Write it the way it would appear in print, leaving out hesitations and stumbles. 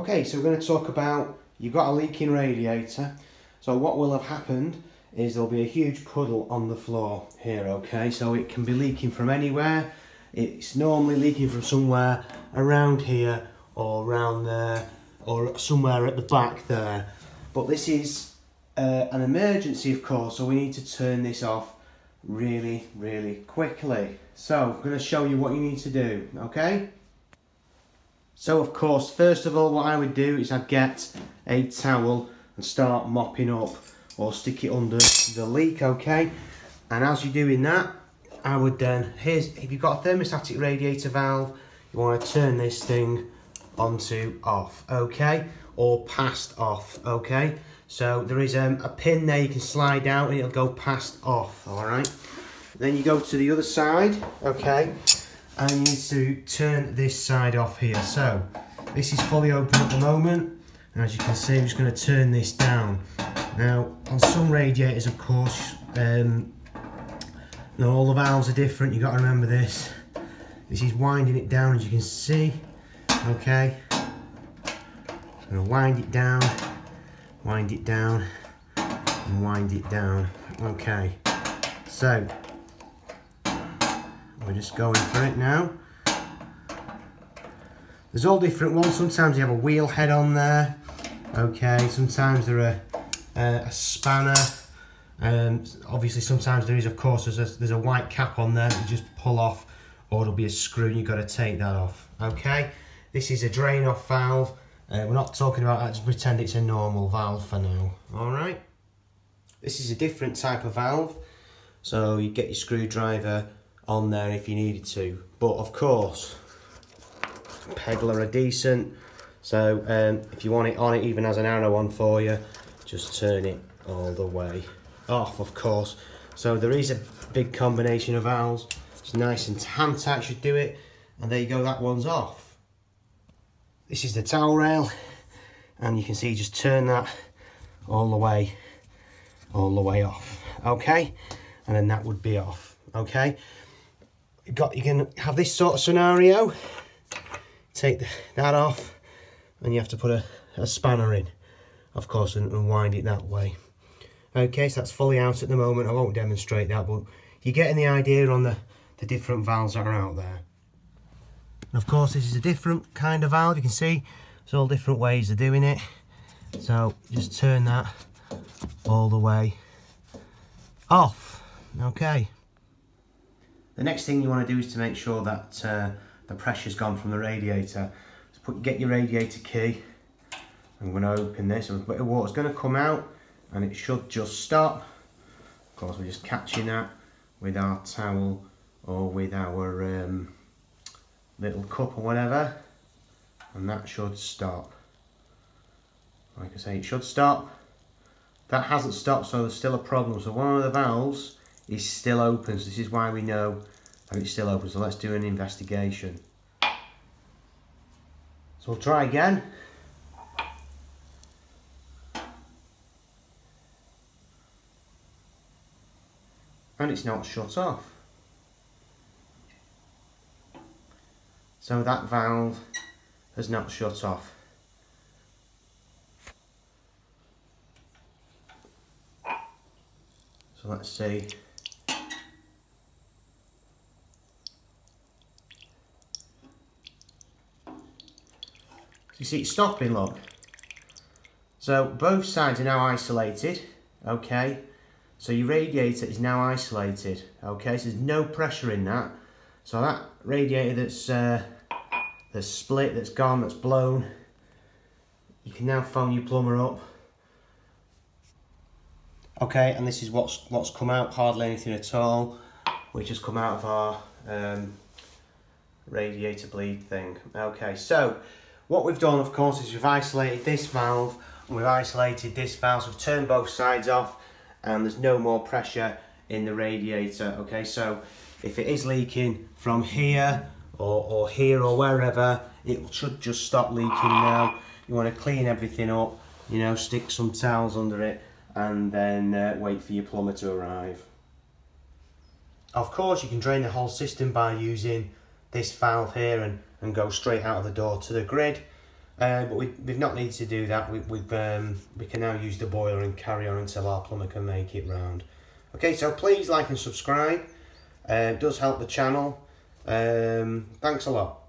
Okay, so we're going to talk about, you've got a leaking radiator. So what will have happened is there'll be a huge puddle on the floor here, okay? So it can be leaking from anywhere. It's normally leaking from somewhere around here or around there or somewhere at the back there. But this is an emergency, of course, so we need to turn this off really, really quickly. So I'm going to show you what you need to do, okay? So of course, first of all, what I would do is I'd get a towel and start mopping up or stick it under the leak, okay? And as you're doing that, I would then, if you've got a thermostatic radiator valve, you want to turn this thing onto off, okay? Or past off, okay? So there is a pin there you can slide out and it'll go past off, all right? Then you go to the other side, okay? And you need to turn this side off here. So this is fully open at the moment, and as you can see, I'm just going to turn this down. Now on some radiators, of course, all the valves are different. You've got to remember this. This is winding it down, as you can see, okay? I'm going to wind it down, and wind it down, okay? So we're just going for it now. There's all different ones. Sometimes you have a wheel head on there, okay? Sometimes they're a spanner. Obviously sometimes there is, of course, there's a white cap on there that you just pull off, or it'll be a screw and you've got to take that off, okay? This is a drain off valve. We're not talking about that, just pretend it's a normal valve for now, all right? This is a different type of valve, so you get your screwdriver on there if you needed to, but of course peddler are decent, so if you want it on, it even has an arrow on for you, just turn it all the way off, of course. So there is a big combination of valves. It's nice and hand tight should do it, and there you go, that one's off. This is the towel rail, and you can see just turn that all the way off, okay? And then that would be off, okay? You can have this sort of scenario, take that off, and you have to put a spanner in, of course, and wind it that way. Okay, so that's fully out at the moment. I won't demonstrate that, but you're getting the idea on the different valves that are out there. And of course, this is a different kind of valve. You can see there's all different ways of doing it. So just turn that all the way off, okay? The next thing you want to do is to make sure that the pressure's gone from the radiator. So get your radiator key. I'm going to open this, and a bit of water's going to come out, and it should just stop. Of course, we're just catching that with our towel or with our little cup or whatever, and that should stop. Like I say, it should stop. That hasn't stopped, so there's still a problem. So one of the valves is still open, so this is why we know that it's still open. So let's do an investigation. So we'll try again. And it's not shut off. So that valve has not shut off. So let's see. You see it's stopping, look. So both sides are now isolated, okay? So your radiator is now isolated, okay? So there's no pressure in that. So that radiator that's split, that's gone, that's blown, you can now phone your plumber up. Okay, and this is what's come out, hardly anything at all, which has come out of our radiator bleed thing. Okay, so what we've done, of course, is we've isolated this valve and we've isolated this valve, so we've turned both sides off and there's no more pressure in the radiator. Okay, so if it is leaking from here or here or wherever, it should just stop leaking now. You want to clean everything up, you know, stick some towels under it, and then wait for your plumber to arrive. Of course, you can drain the whole system by using this valve here and go straight out of the door to the grid. but we've not needed to do that. We can now use the boiler and carry on until our plumber can make it round. Okay, so please like and subscribe. It does help the channel. Thanks a lot.